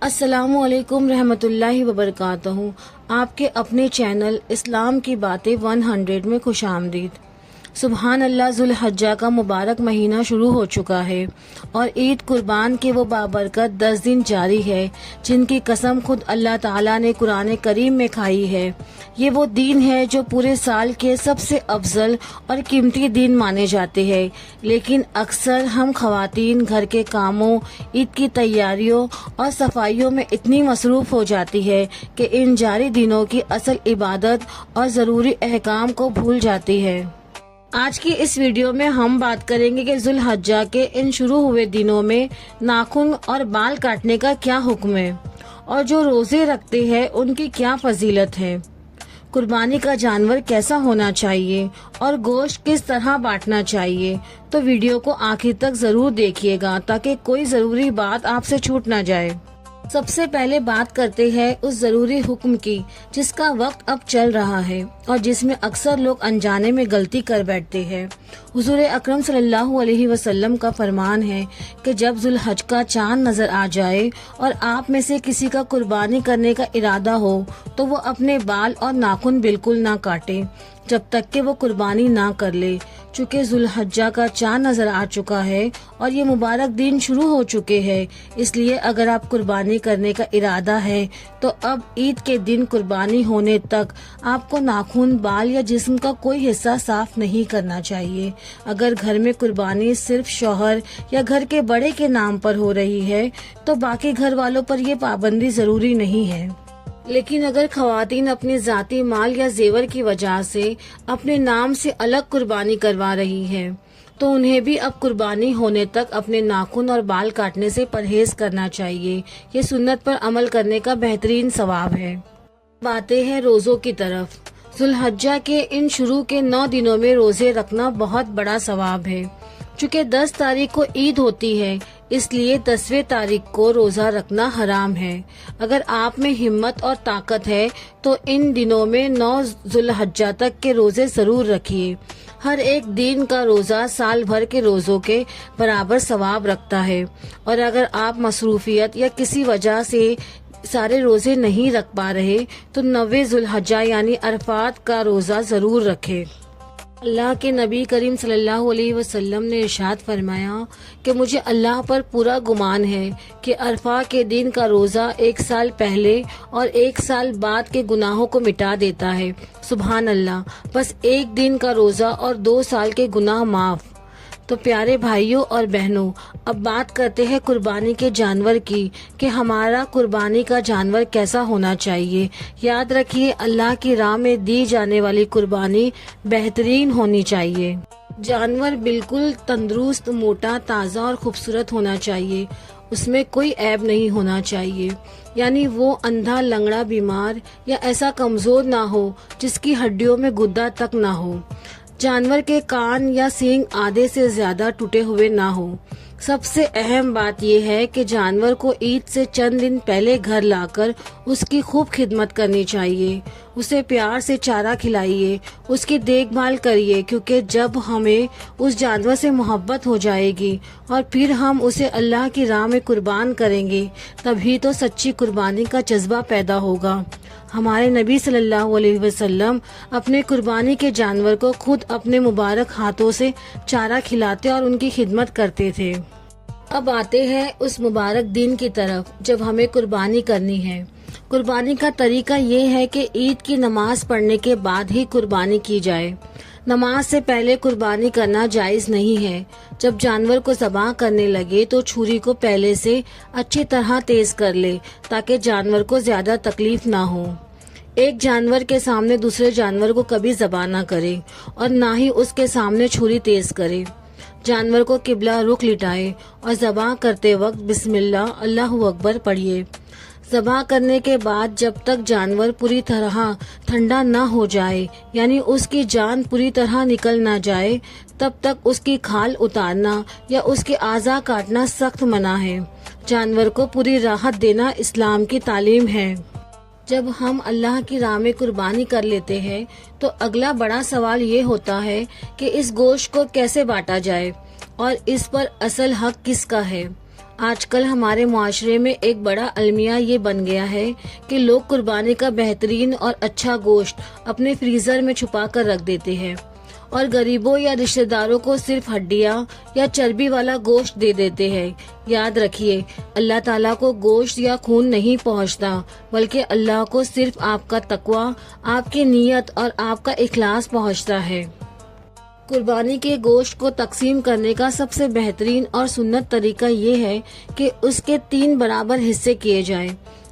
السلام علیکم رحمۃ اللہ وبرکاتہ۔ آپ کے اپنے چینل اسلام کی باتیں 100 میں خوش آمدید۔ سبحان اللہ، ذوالحجہ کا مبارک مہینہ شروع ہو چکا ہے اور عید قربان کے وہ بابرکت 10 دن جاری ہے جن کی قسم خود اللہ تعالیٰ نے قرآن کریم میں کھائی ہے۔ یہ وہ دن ہے جو پورے سال کے سب سے افضل اور قیمتی دن مانے جاتے ہیں، لیکن اکثر ہم خواتین گھر کے کاموں، عید کی تیاریوں اور صفائیوں میں اتنی مصروف ہو جاتی ہے کہ ان جاری دنوں کی اصل عبادت اور ضروری احکام کو بھول جاتی ہے۔ آج کی اس ویڈیو میں ہم بات کریں گے کہ ذوالحجہ کے ان شروع ہوئے دنوں میں ناخن اور بال کاٹنے کا کیا حکم ہے اور جو روزے رکھتے ہیں ان کی کیا فضیلت ہے، قربانی کا جانور کیسا ہونا چاہیے اور گوشت کس طرح بانٹنا چاہیے۔ تو ویڈیو کو آخر تک ضرور دیکھیے گا تاکہ کوئی ضروری بات آپ سے چھوٹ نہ جائے۔ سب سے پہلے بات کرتے ہیں اس ضروری حکم کی جس کا وقت اب چل رہا ہے اور جس میں اکثر لوگ انجانے میں غلطی کر بیٹھتے ہیں۔ حضور اکرم صلی اللہ علیہ وسلم کا فرمان ہے کہ جب ذوالحج کا چاند نظر آ جائے اور آپ میں سے کسی کا قربانی کرنے کا ارادہ ہو تو وہ اپنے بال اور ناخن بالکل نہ کاٹے جب تک کہ وہ قربانی نہ کر لے۔ چونکہ ذوالحجہ کا چاند نظر آ چکا ہے اور یہ مبارک دن شروع ہو چکے ہیں، اس لیے اگر آپ قربانی کرنے کا ارادہ ہے تو اب عید کے دن قربانی ہونے تک آپ کو ناخن، بال یا جسم کا کوئی حصہ صاف نہیں کرنا چاہیے۔ اگر گھر میں قربانی صرف شوہر یا گھر کے بڑے کے نام پر ہو رہی ہے تو باقی گھر والوں پر یہ پابندی ضروری نہیں ہے، لیکن اگر خواتین اپنے ذاتی مال یا زیور کی وجہ سے اپنے نام سے الگ قربانی کروا رہی ہیں تو انہیں بھی اب قربانی ہونے تک اپنے ناخن اور بال کاٹنے سے پرہیز کرنا چاہیے۔ یہ سنت پر عمل کرنے کا بہترین ثواب ہے۔ باتیں ہیں روزوں کی طرف۔ ذوالحجہ کے ان شروع کے 9 دنوں میں روزے رکھنا بہت بڑا ثواب ہے۔ چونکہ 10 تاریخ کو عید ہوتی ہے اس لیے 10ویں تاریخ کو روزہ رکھنا حرام ہے۔ اگر آپ میں ہمت اور طاقت ہے تو ان دنوں میں 9 ذوالحجہ تک کے روزے ضرور رکھیے۔ ہر ایک دن کا روزہ سال بھر کے روزوں کے برابر ثواب رکھتا ہے، اور اگر آپ مصروفیت یا کسی وجہ سے سارے روزے نہیں رکھ پا رہے تو 9 ذوالحجہ یعنی عرفات کا روزہ ضرور رکھیں۔ اللہ کے نبی کریم صلی اللہ علیہ وسلم نے ارشاد فرمایا کہ مجھے اللہ پر پورا گمان ہے کہ عرفہ کے دن کا روزہ 1 سال پہلے اور 1 سال بعد کے گناہوں کو مٹا دیتا ہے۔ سبحان اللہ، بس 1 دن کا روزہ اور 2 سال کے گناہ معاف۔ تو پیارے بھائیوں اور بہنوں، اب بات کرتے ہیں قربانی کے جانور کی کہ ہمارا قربانی کا جانور کیسا ہونا چاہیے۔ یاد رکھیے، اللہ کی راہ میں دی جانے والی قربانی بہترین ہونی چاہیے۔ جانور بالکل تندرست، موٹا، تازہ اور خوبصورت ہونا چاہیے۔ اس میں کوئی عیب نہیں ہونا چاہیے، یعنی وہ اندھا، لنگڑا، بیمار یا ایسا کمزور نہ ہو جس کی ہڈیوں میں گدا تک نہ ہو۔ جانور کے کان یا سینگ آدھے سے زیادہ ٹوٹے ہوئے نہ ہو۔ سب سے اہم بات یہ ہے کہ جانور کو عید سے چند دن پہلے گھر لا کر اس کی خوب خدمت کرنی چاہیے۔ اسے پیار سے چارہ کھلائیے، اس کی دیکھ بھال کریے، کیونکہ جب ہمیں اس جانور سے محبت ہو جائے گی اور پھر ہم اسے اللہ کی راہ میں قربان کریں گے تبھی تو سچی قربانی کا جذبہ پیدا ہوگا۔ ہمارے نبی صلی اللہ علیہ وسلم اپنے قربانی کے جانور کو خود اپنے مبارک ہاتھوں سے چارہ کھلاتے اور ان کی خدمت کرتے تھے۔ اب آتے ہیں اس مبارک دن کی طرف جب ہمیں قربانی کرنی ہے۔ قربانی کا طریقہ یہ ہے کہ عید کی نماز پڑھنے کے بعد ہی قربانی کی جائے۔ نماز سے پہلے قربانی کرنا جائز نہیں ہے۔ جب جانور کو ذبح کرنے لگے تو چھری کو پہلے سے اچھی طرح تیز کر لے تاکہ جانور کو زیادہ تکلیف نہ ہو۔ ایک جانور کے سامنے دوسرے جانور کو کبھی ذبح نہ کرے اور نہ ہی اس کے سامنے چھری تیز کرے۔ جانور کو قبلہ رخ لٹائے اور ذبح کرتے وقت بسم اللہ، اللہ اکبر پڑھیے۔ ذبح کرنے کے بعد جب تک جانور پوری طرح ٹھنڈا نہ ہو جائے، یعنی اس کی جان پوری طرح نکل نہ جائے، تب تک اس کی کھال اتارنا یا اس کے اعضاء کاٹنا سخت منع ہے۔ جانور کو پوری راحت دینا اسلام کی تعلیم ہے۔ جب ہم اللہ کی راہ میں قربانی کر لیتے ہیں تو اگلا بڑا سوال یہ ہوتا ہے کہ اس گوشت کو کیسے بانٹا جائے اور اس پر اصل حق کس کا ہے۔ آج کل ہمارے معاشرے میں ایک بڑا المیہ یہ بن گیا ہے کہ لوگ قربانی کا بہترین اور اچھا گوشت اپنے فریزر میں چھپا کر رکھ دیتے ہیں اور غریبوں یا رشتہ داروں کو صرف ہڈیاں یا چربی والا گوشت دے دیتے ہیں۔ یاد رکھیے، اللہ تعالیٰ کو گوشت یا خون نہیں پہنچتا، بلکہ اللہ کو صرف آپ کا تقوی، آپ کی نیت اور آپ کا اخلاص پہنچتا ہے۔ قربانی کے گوشت کو تقسیم کرنے کا سب سے بہترین اور سنت طریقہ یہ ہے کہ اس کے 3 برابر حصے کیے جائیں۔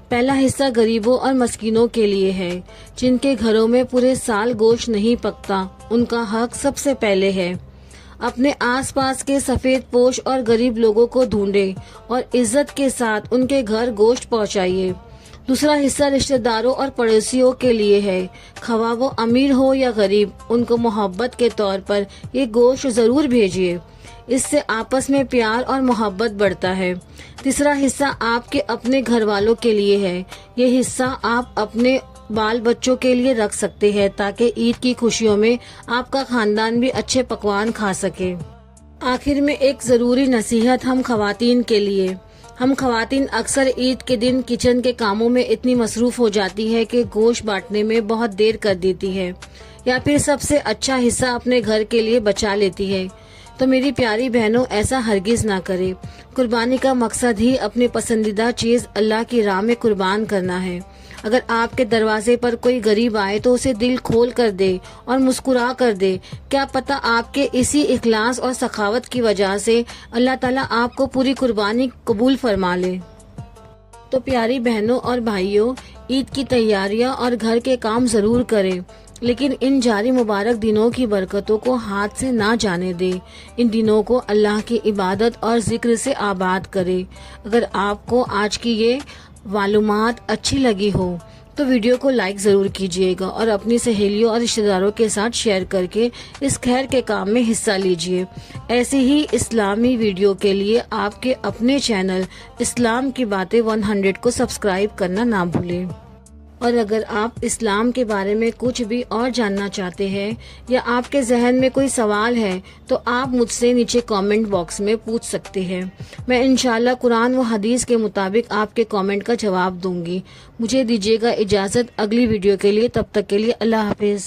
پہلا حصہ غریبوں اور مسکینوں کے لیے ہے، جن کے گھروں میں پورے سال گوشت نہیں پکتا، ان کا حق سب سے پہلے ہے۔ اپنے آس پاس کے سفید پوش اور غریب لوگوں کو ڈھونڈے اور عزت کے ساتھ ان کے گھر گوشت پہنچائیے۔ دوسرا حصہ رشتہ داروں اور پڑوسیوں کے لیے ہے، خواہ وہ امیر ہو یا غریب، ان کو محبت کے طور پر یہ گوشت ضرور بھیجیے۔ اس سے آپس میں پیار اور محبت بڑھتا ہے۔ تیسرا حصہ آپ کے اپنے گھر والوں کے لیے ہے۔ یہ حصہ آپ اپنے بال بچوں کے لیے رکھ سکتے ہیں تاکہ عید کی خوشیوں میں آپ کا خاندان بھی اچھے پکوان کھا سکے۔ آخر میں ایک ضروری نصیحت ہم خواتین کے لیے۔ ہم خواتین اکثر عید کے دن کچن کے کاموں میں اتنی مصروف ہو جاتی ہے کہ گوشت بانٹنے میں بہت دیر کر دیتی ہے یا پھر سب سے اچھا حصہ اپنے گھر کے لیے بچا لیتی ہے۔ تو میری پیاری بہنوں، ایسا ہرگز نہ کرے۔ قربانی کا مقصد ہی اپنی پسندیدہ چیز اللہ کی راہ میں قربان کرنا ہے۔ اگر آپ کے دروازے پر کوئی غریب آئے تو اسے دل کھول کر دے اور مسکرا کر دے۔ کیا پتہ آپ کے اسی اخلاص اور سخاوت کی وجہ سے اللہ تعالیٰ آپ کو پوری قربانی قبول فرما لے۔ تو پیاری بہنوں اور بھائیوں، عید کی تیاریاں اور گھر کے کام ضرور کریں، لیکن ان جاری مبارک دنوں کی برکتوں کو ہاتھ سے نہ جانے دے۔ ان دنوں کو اللہ کی عبادت اور ذکر سے آباد کرے۔ اگر آپ کو آج کی یہ معلومات اچھی لگی ہو تو ویڈیو کو لائک ضرور کیجیے گا اور اپنی سہیلیوں اور رشتہ داروں کے ساتھ شیئر کر کے اس خیر کے کام میں حصہ لیجیے۔ ایسی ہی اسلامی ویڈیو کے لیے آپ کے اپنے چینل اسلام کی باتیں 100 کو سبسکرائب کرنا نہ بھولیں۔ اور اگر آپ اسلام کے بارے میں کچھ بھی اور جاننا چاہتے ہیں یا آپ کے ذہن میں کوئی سوال ہے تو آپ مجھ سے نیچے کامنٹ باکس میں پوچھ سکتے ہیں۔ میں انشاءاللہ قرآن و حدیث کے مطابق آپ کے کامنٹ کا جواب دوں گی۔ مجھے دیجیے گا اجازت اگلی ویڈیو کے لیے، تب تک کے لیے اللہ حافظ۔